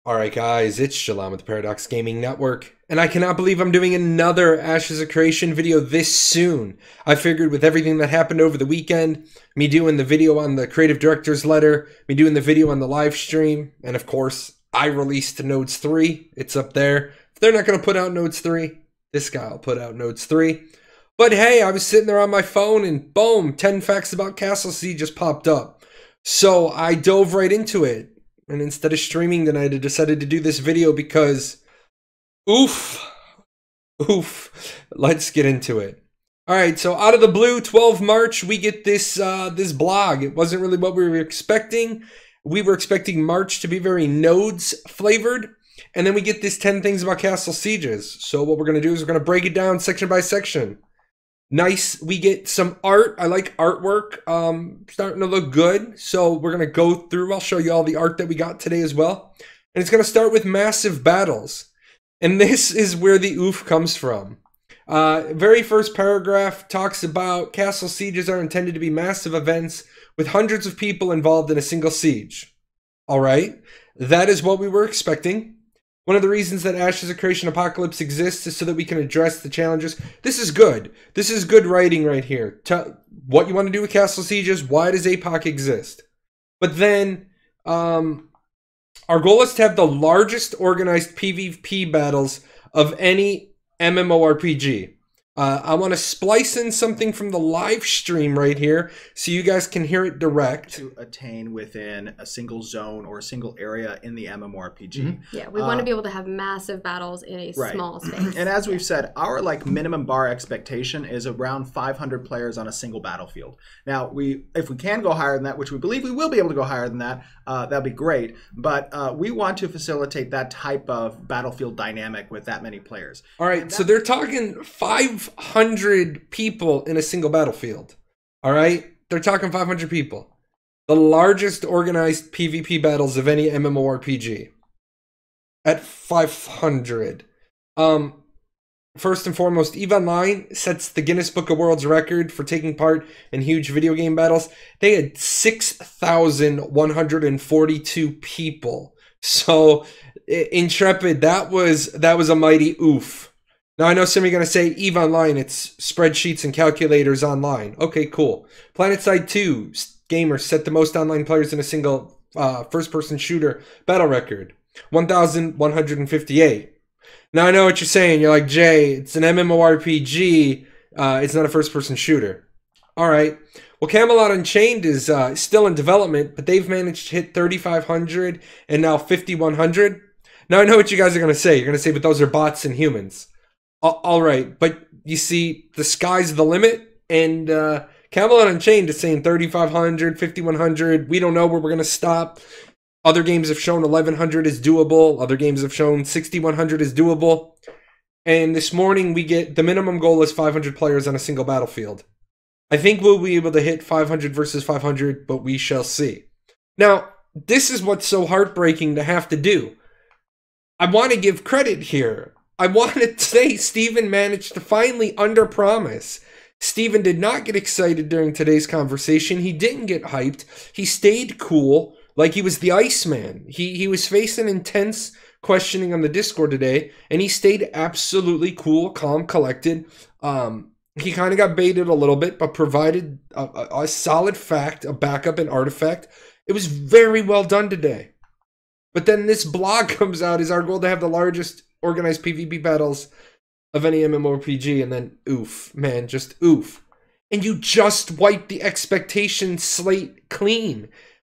Alright guys, it's Shalom with the Paradox Gaming Network, and I cannot believe I'm doing another Ashes of Creation video this soon. I figured with everything that happened over the weekend, me doing the video on the Creative Director's Letter, me doing the video on the live stream, and of course, I released Nodes 3. It's up there. If they're not going to put out Nodes 3, this guy will put out Nodes 3. But hey, I was sitting there on my phone and boom, 10 facts about Castle Siege just popped up. So I dove right into it. And instead of streaming tonight, I decided to do this video because, oof, let's get into it. All right, so out of the blue, 12 March, we get this this blog. It wasn't really what we were expecting. We were expecting March to be very nodes flavored. And then we get this 10 things about Castle Sieges. So what we're going to do is we're going to break it down section by section. Nice. We get some art. I like artwork. Starting to look good. So we're going to go through. I'll show you all the art that we got today as well. And it's going to start with massive battles. And this is where the oof comes from. Very first paragraph talks about castle sieges are intended to be massive events with hundreds of people involved in a single siege. All right. That is what we were expecting. One of the reasons that Ashes of Creation Apocalypse exists is so that we can address the challenges. This is good. This is good writing right here. Tell what you want to do with Castle Sieges. Why does APOC exist? But then our goal is to have the largest organized PvP battles of any MMORPG. I want to splice in something from the live stream right here so you guys can hear it direct. To attain within a single zone or a single area in the MMORPG. Mm-hmm. Yeah, we want to be able to have massive battles in a small space. And as we've said, our minimum bar expectation is around 500 players on a single battlefield. Now, if we can go higher than that, which we believe we will be able to go higher than that, that'd be great. But we want to facilitate that type of battlefield dynamic with that many players. All right, so they're talking 500 people in a single battlefield. All right, they're talking 500 people. The largest organized PvP battles of any MMORPG at 500. First and foremost, EVE Online sets the Guinness Book of World's Record for taking part in huge video game battles. They had 6,142 people. So Intrepid, that was a mighty oof. Now, I know some of you are going to say, EVE Online, it's spreadsheets and calculators online. Okay, cool. PlanetSide 2 gamers set the most online players in a single first-person shooter battle record. 1,158. Now, I know what you're saying. You're like, Jay, it's an MMORPG. It's not a first-person shooter. All right. Well, Camelot Unchained is still in development, but they've managed to hit 3,500 and now 5,100. Now, I know what you guys are going to say. You're going to say, but those are bots and humans. All right, but you see, the sky's the limit, and Camelot Unchained is saying 3,500, 5,100. We don't know where we're going to stop. Other games have shown 1,100 is doable. Other games have shown 6,100 is doable. And this morning, we get the minimum goal is 500 players on a single battlefield. I think we'll be able to hit 500 versus 500, but we shall see. Now, this is what's so heartbreaking to have to do. I want to give credit here. I want to say Steven managed to finally underpromise. Steven did not get excited during today's conversation. He didn't get hyped. He stayed cool like he was the Iceman. He was facing intense questioning on the Discord today, and he stayed absolutely cool, calm, collected. He kind of got baited a little bit, but provided a solid fact, a backup, and artifact. It was very well done today. But then this blog comes out, is our goal to have the largest organized PvP battles of any MMORPG, and then oof, man, just oof. And you just wiped the expectation slate clean.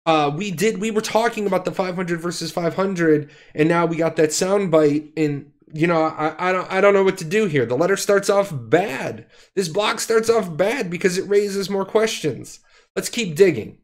We were talking about the 500 versus 500, and now we got that soundbite, and you know, I don't know what to do here. The letter starts off bad. This blog starts off bad because it raises more questions. Let's keep digging.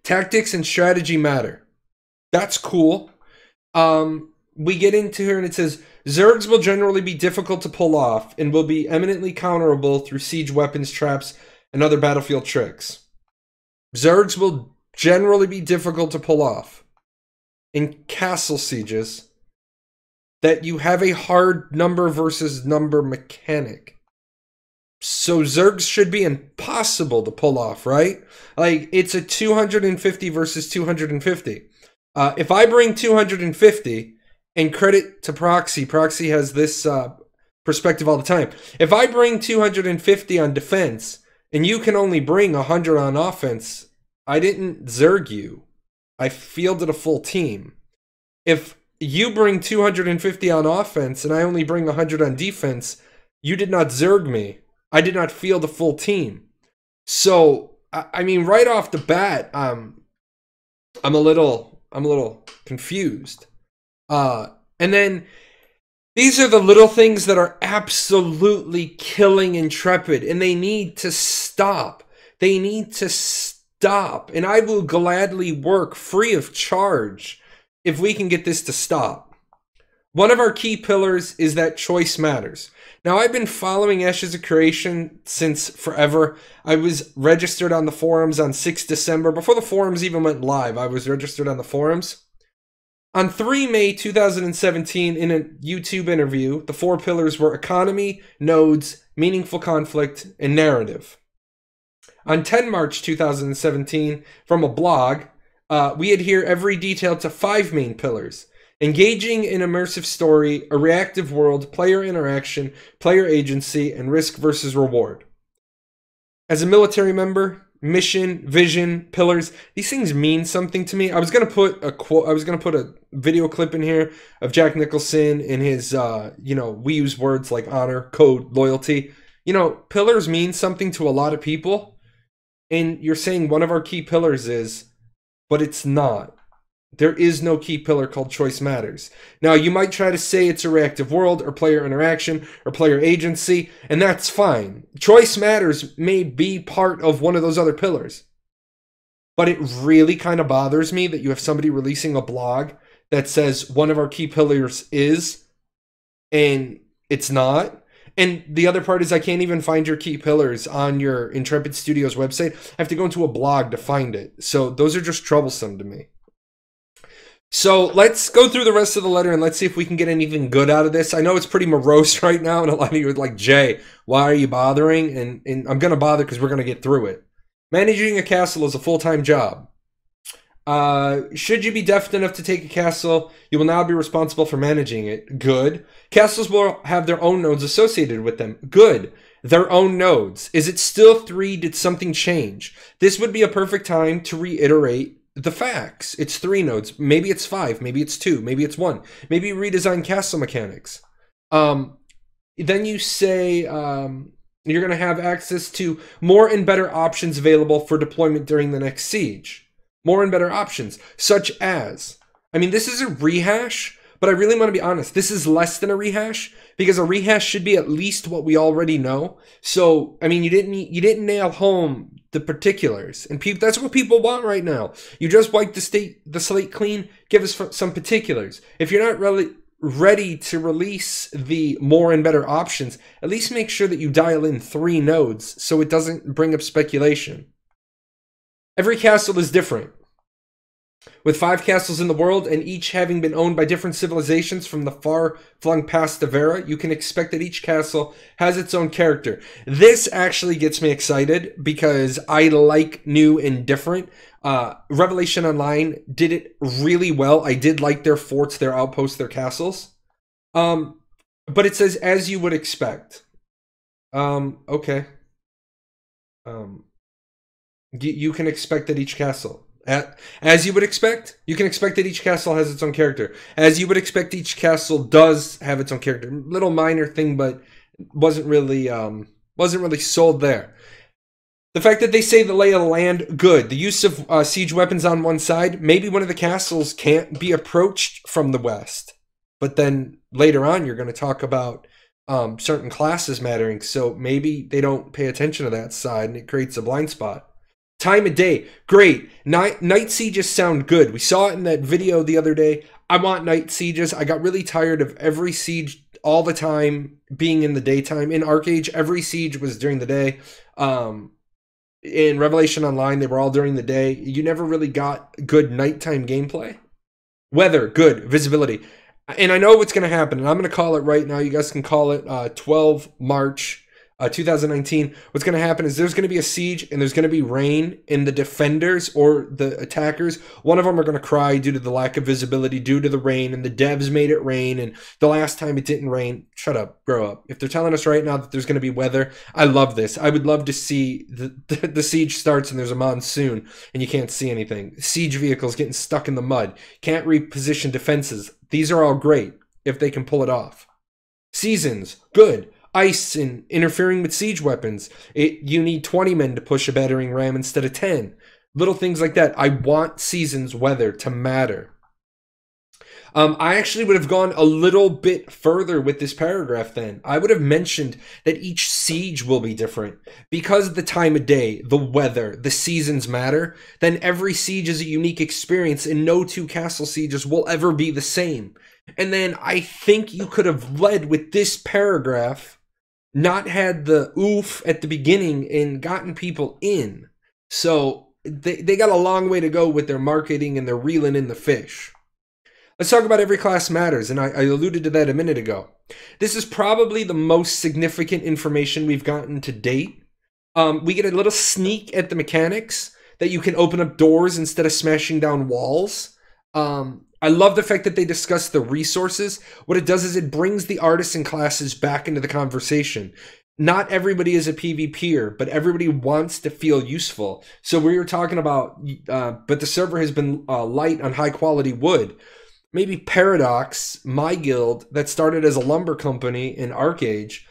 Tactics and strategy matter. That's cool. We get into here and it says, Zergs will generally be difficult to pull off and will be eminently counterable through siege weapons, traps, and other battlefield tricks. Zergs will generally be difficult to pull off in castle sieges that you have a hard number versus number mechanic. So Zergs should be impossible to pull off, right? Like, it's a 250 versus 250. If I bring 250, and credit to Proxy, Proxy has this perspective all the time. If I bring 250 on defense, and you can only bring 100 on offense, I didn't Zerg you. I fielded a full team. If you bring 250 on offense, and I only bring 100 on defense, you did not Zerg me. I did not field a full team. So, I mean, right off the bat, I'm a little confused. And then these are the little things that are absolutely killing Intrepid, and they need to stop. They need to stop. And I will gladly work free of charge if we can get this to stop. One of our key pillars is that choice matters. Now, I've been following Ashes of Creation since forever. I was registered on the forums on 6 December. Before the forums even went live, I was registered on the forums. On 3 May 2017, in a YouTube interview, the 4 pillars were economy, nodes, meaningful conflict, and narrative. On 10 March 2017, from a blog, we adhere every detail to 5 main pillars: engaging in immersive story, a reactive world, player interaction, player agency, and risk versus reward. As a military member, mission, vision, pillars, these things mean something to me. I was gonna put a quote. I was gonna put a video clip in here of Jack Nicholson in his, we use words like honor, code, loyalty. Pillars mean something to a lot of people, and you're saying one of our key pillars is, but it's not. There is no key pillar called choice matters. Now, you might try to say it's a reactive world or player interaction or player agency, and that's fine. Choice matters may be part of one of those other pillars. But it really kind of bothers me that you have somebody releasing a blog that says one of our key pillars is, and it's not. And the other part is I can't even find your key pillars on your Intrepid Studios website. I have to go into a blog to find it. So those are just troublesome to me. So let's go through the rest of the letter and let's see if we can get anything good out of this. I know it's pretty morose right now, and a lot of you are like, Jay, why are you bothering? And I'm going to bother because we're going to get through it. Managing a castle is a full-time job. Should you be definite enough to take a castle, you will now be responsible for managing it. Good. Castles will have their own nodes associated with them. Good. Their own nodes. Is it still 3? Did something change? This would be a perfect time to reiterate the facts. It's 3 nodes. Maybe it's 5. Maybe it's 2. Maybe it's 1. Maybe redesign castle mechanics. Then you say you're going to have access to more and better options available for deployment during the next siege. More and better options, such as, this is a rehash, but I really want to be honest. This is less than a rehash, because a rehash should be at least what we already know. So, you didn't nail home the particulars, and that's what people want right now. You just wipe the slate clean. Give us some particulars. If you're not really ready to release the more and better options, at least make sure that you dial in 3 nodes so it doesn't bring up speculation. Every castle is different. With 5 castles in the world, and each having been owned by different civilizations from the far-flung past of Vera, you can expect that each castle has its own character. This actually gets me excited, because I like new and different. Revelation Online did it really well. I did like their forts, their outposts, their castles. But it says, as you would expect. Okay. You can expect that each castle, as you would expect, you can expect that each castle has its own character. As you would expect, each castle does have its own character. Little minor thing, but wasn't really sold there. The fact that they say the lay of the land, good. The use of siege weapons on one side. Maybe one of the castles can't be approached from the west, but then later on you're going to talk about certain classes mattering. So maybe they don't pay attention to that side, and it creates a blind spot. Time of day, great. Night sieges sound good. We saw it in that video the other day. I want night sieges. I got really tired of every siege all the time being in the daytime. In Arcade, every siege was during the day. In Revelation Online, they were all during the day. You never really got good nighttime gameplay. Weather, good. Visibility. And I know what's going to happen, and I'm going to call it right now. You guys can call it 12 March. 2019, what's going to happen is there's going to be a siege and there's going to be rain, and the defenders or the attackers, one of them are going to cry due to the lack of visibility due to the rain, and the devs made it rain, and the last time it didn't rain. Shut up, grow up. If they're telling us right now that there's going to be weather, I love this. I would love to see the siege starts and there's a monsoon and you can't see anything. Siege vehicles getting stuck in the mud. Can't reposition defenses. These are all great if they can pull it off. Seasons, good. Ice and interfering with siege weapons. You need 20 men to push a battering ram instead of 10. Little things like that. I want seasons weather to matter. I actually would have gone a little bit further with this paragraph then. I would have mentioned that each siege will be different. Because of the time of day, the weather, the seasons matter, then every siege is a unique experience and no two castle sieges will ever be the same. And then I think you could have led with this paragraph, not had the oof at the beginning and gotten people in. So they got a long way to go with their marketing and their reeling in the fish. Let's talk about every class matters, and I alluded to that a minute ago. This is probably the most significant information we've gotten to date. We get a little sneak at the mechanics, that you can open up doors instead of smashing down walls. I love the fact that they discuss the resources. What it does is it brings the artists and classes back into the conversation. Not everybody is a PvPer, but everybody wants to feel useful. So we were talking about, but the server has been light on high quality wood. Maybe Paradox, my guild, that started as a lumber company in Arcage,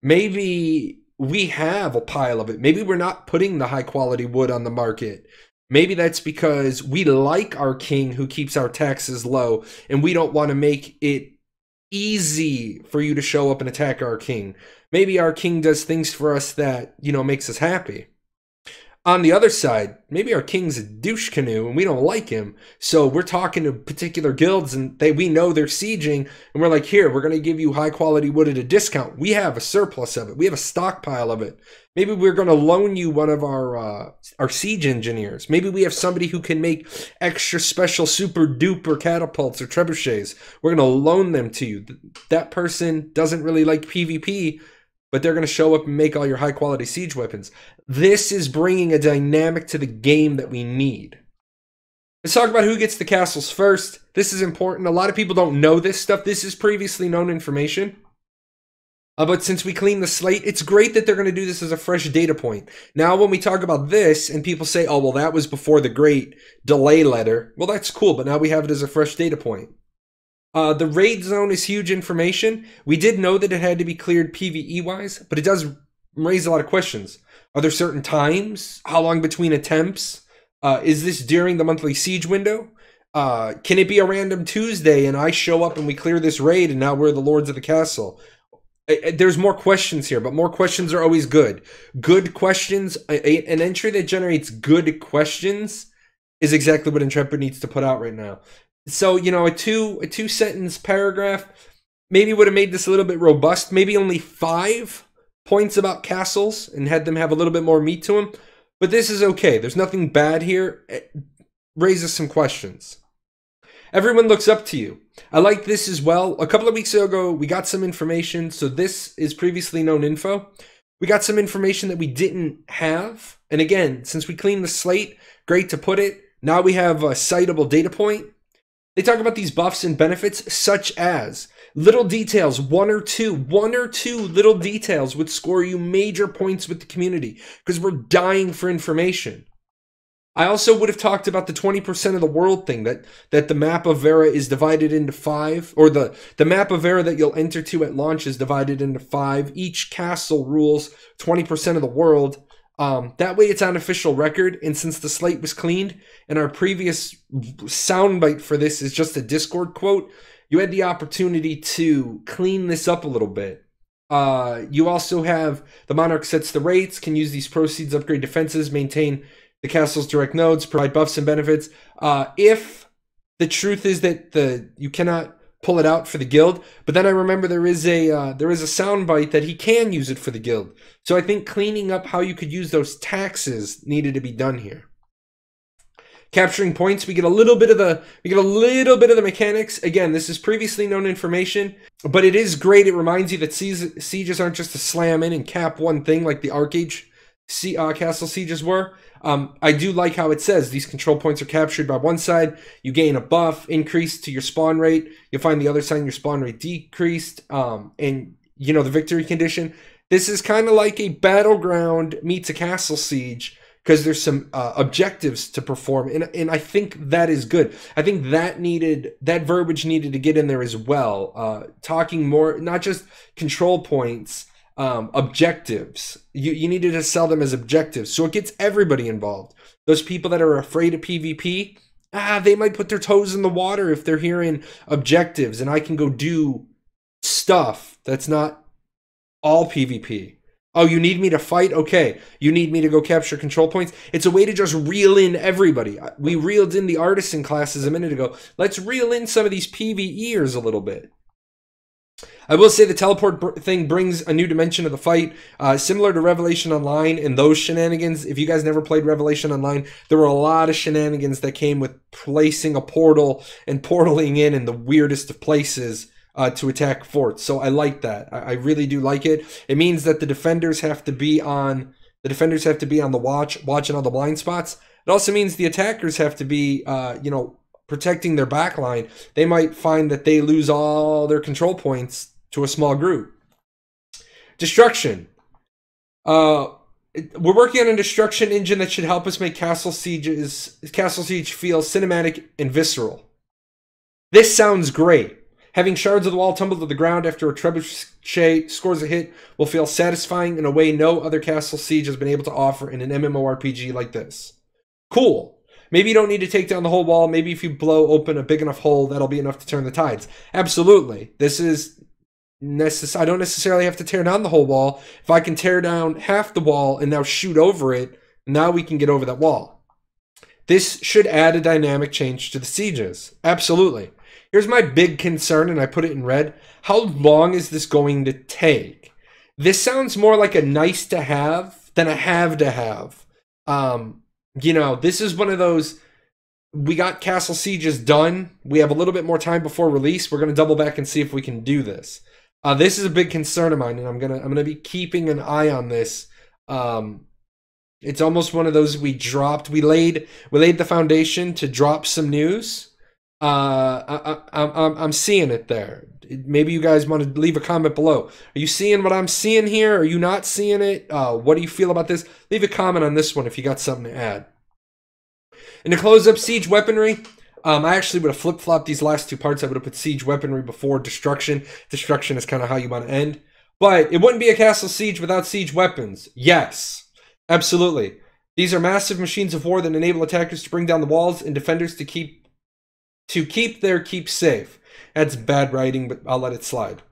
maybe we have a pile of it. Maybe we're not putting the high quality wood on the market. Maybe that's because we like our king who keeps our taxes low, and we don't want to make it easy for you to show up and attack our king. Maybe our king does things for us that, makes us happy. On the other side, maybe our king's a douche canoe and we don't like him. So we're talking to particular guilds and we know they're sieging, and we're like, here, we're going to give you high quality wood at a discount. We have a surplus of it. We have a stockpile of it. Maybe we're going to loan you one of our siege engineers. Maybe we have somebody who can make extra special super duper catapults or trebuchets. We're going to loan them to you. That person doesn't really like PvP, but they're going to show up and make all your high quality siege weapons. This is bringing a dynamic to the game that we need. Let's talk about who gets the castles first. This is important. A lot of people don't know this stuff. This is previously known information. But since we cleaned the slate, it's great that they're going to do this as a fresh data point. Now, when we talk about this and people say, oh, well, that was before the great delay letter. Well, that's cool, but now we have it as a fresh data point. The raid zone is huge information. We did know that it had to be cleared PvE-wise, but it does raise a lot of questions. Are there certain times? How long between attempts? Is this during the monthly siege window? Can it be a random Tuesday and I show up and we clear this raid and now we're the lords of the castle? There's more questions here, but more questions are always good. Good questions, an entry that generates good questions is exactly what Intrepid needs to put out right now. So, a two-sentence paragraph maybe would have made this a little bit robust. Maybe only 5 points about castles and had them have a little bit more meat to them. But this is okay. There's nothing bad here. It raises some questions. Everyone looks up to you. I like this as well. A couple of weeks ago, we got some information. So this is previously known info. We got some information that we didn't have. And again, since we cleaned the slate, great to put it. Now we have a citable data point. They talk about these buffs and benefits, such as little details, one or two little details would score you major points with the community because we're dying for information. I also would have talked about the 20% of the world thing, that the map of Vera is divided into 5, or the map of Vera that you'll enter to at launch is divided into 5. Each castle rules 20% of the world. That way it's on official record, and since the slate was cleaned, and our previous soundbite for this is just a Discord quote, you had the opportunity to clean this up a little bit. You also have the monarch sets the rates, can use these proceeds, upgrade defenses, maintain the castle's direct nodes, provide buffs and benefits. If the truth is that you cannot pull it out for the guild, but then I remember there is a soundbite that he can use it for the guild. So I think cleaning up how you could use those taxes needed to be done here. Capturing points, we get a little bit of the mechanics. Again, this is previously known information, but it is great. It reminds you that sieges aren't just to slam in and cap one thing like the Arcage castle sieges were. I do like how it says these control points are captured by one side. You gain a buff, increase to your spawn rate. You'll find the other side, your spawn rate decreased. And you know, the victory condition. This is kind of like a battleground meets a castle siege, because there's some objectives to perform, and I think that is good. I think that verbiage needed to get in there as well. Talking more, not just control points, objectives. You needed to sell them as objectives, so it gets everybody involved. Those people that are afraid of PvP, they might put their toes in the water if they're hearing objectives, and I can go do stuff that's not all PvP. Oh, you need me to fight? Okay. You need me to go capture control points? It's a way to just reel in everybody. We reeled in the artisan classes a minute ago. Let's reel in some of these PvEers a little bit. I will say the teleport thing brings a new dimension to the fight, similar to Revelation Online and those shenanigans. If you guys never played Revelation Online, there were a lot of shenanigans that came with placing a portal and portaling in the weirdest of places to attack forts. So I like that. I really do like it. It means that the defenders have to be on the watch, watching all the blind spots. It also means the attackers have to be protecting their backline. They might find that they lose all their control points to a small group. Destruction. We're working on a destruction engine that should help us make Castle Siege feel cinematic and visceral. This sounds great. Having shards of the wall tumble to the ground after a trebuchet scores a hit will feel satisfying in a way no other Castle Siege has been able to offer in an MMORPG like this. Cool. Maybe you don't need to take down the whole wall. Maybe if you blow open a big enough hole, that'll be enough to turn the tides. Absolutely. This is I don't necessarily have to tear down the whole wall. If I can tear down half the wall and now shoot over it, now we can get over that wall. This should add a dynamic change to the sieges. Absolutely. Here's my big concern, and I put it in red. How long is this going to take? This sounds more like a nice to have than a have to have. This is one of those, we got Castle Sieges done. We have a little bit more time before release. We're going to double back and see if we can do this. This is a big concern of mine, and I'm gonna be keeping an eye on this. It's almost one of those we laid the foundation to drop some news. I'm seeing it there. Maybe you guys want to leave a comment below. Are you seeing what I'm seeing here? Are you not seeing it? What do you feel about this? Leave a comment on this one if you got something to add. And to close up siege weaponry, I actually would have flip-flopped these last two parts. I would have put siege weaponry before destruction. Destruction is kind of how you want to end. But it wouldn't be a castle siege without siege weapons. Yes, absolutely. These are massive machines of war that enable attackers to bring down the walls and defenders to keep their keep safe. That's bad writing, but I'll let it slide.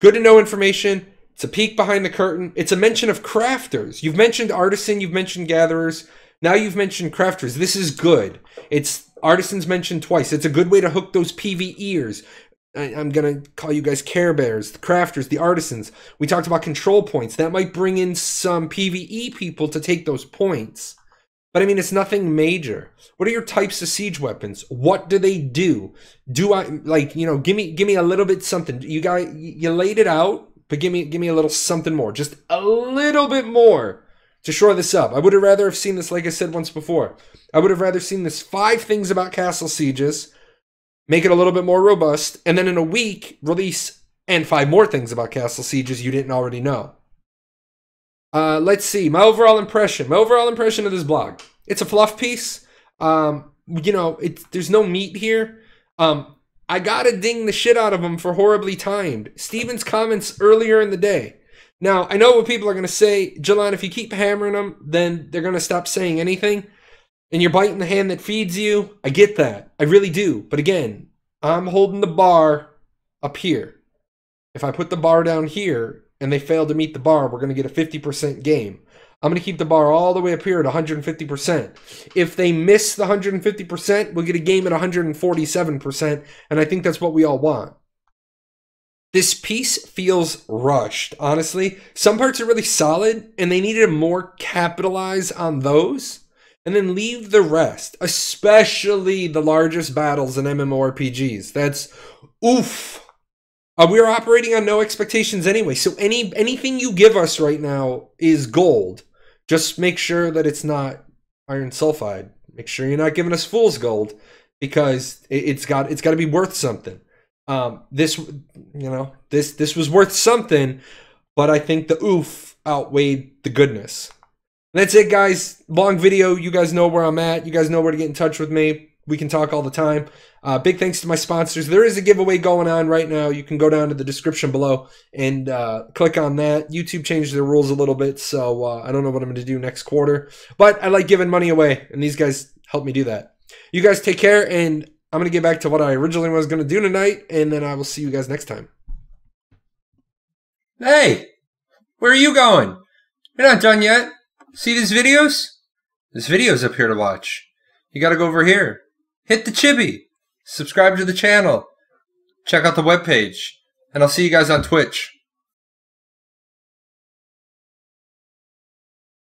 Good to know information. It's a peek behind the curtain. It's a mention of crafters. You've mentioned artisan, you've mentioned gatherers. Now you've mentioned crafters. This is good. It's artisans mentioned twice. It's a good way to hook those PvEers. I'm going to call you guys Care Bears, the crafters, the artisans. We talked about control points. That might bring in some PvE people to take those points. But I mean, it's nothing major. What are your types of siege weapons? What do they do? Do I give me a little bit something. You laid it out, but give me a little something more. Just a little bit more to shore this up. I would have rather have seen this, like I said once before. I would have rather seen this 5 things about castle sieges, make it a little bit more robust, and then in a week release and 5 more things about castle sieges you didn't already know. Let's see. My overall impression of this blog. It's a fluff piece. There's no meat here. I gotta ding the shit out of him for horribly timed. Steven's comments earlier in the day. Now, I know what people are going to say. Jalan, if you keep hammering them, then they're going to stop saying anything. And you're biting the hand that feeds you. I get that. I really do. But again, I'm holding the bar up here. If I put the bar down here and they fail to meet the bar, we're going to get a 50% game. I'm going to keep the bar all the way up here at 150%. If they miss the 150%, we'll get a game at 147%. And I think that's what we all want. This piece feels rushed, honestly. Some parts are really solid, and they needed to more capitalize on those. and then leave the rest, especially the largest battles in MMORPGs. That's oof. We are operating on no expectations anyway, so anything you give us right now is gold. Just make sure that it's not iron sulfide. Make sure you're not giving us fool's gold, because it's got to be worth something. This was worth something, but I think the oof outweighed the goodness. That's it, guys. Long video. You guys know where I'm at. You guys know where to get in touch with me. We can talk all the time. Big thanks to my sponsors. There is a giveaway going on right now. You can go down to the description below and click on that. YouTube changed their rules a little bit, so I don't know what I'm going to do next quarter. But I like giving money away, and these guys help me do that. You guys take care, and I'm going to get back to what I originally was going to do tonight, and then I will see you guys next time. Hey, where are you going? You're not done yet. See these videos? This video's up here to watch. You got to go over here. Hit the chibi. Subscribe to the channel. Check out the webpage. And I'll see you guys on Twitch.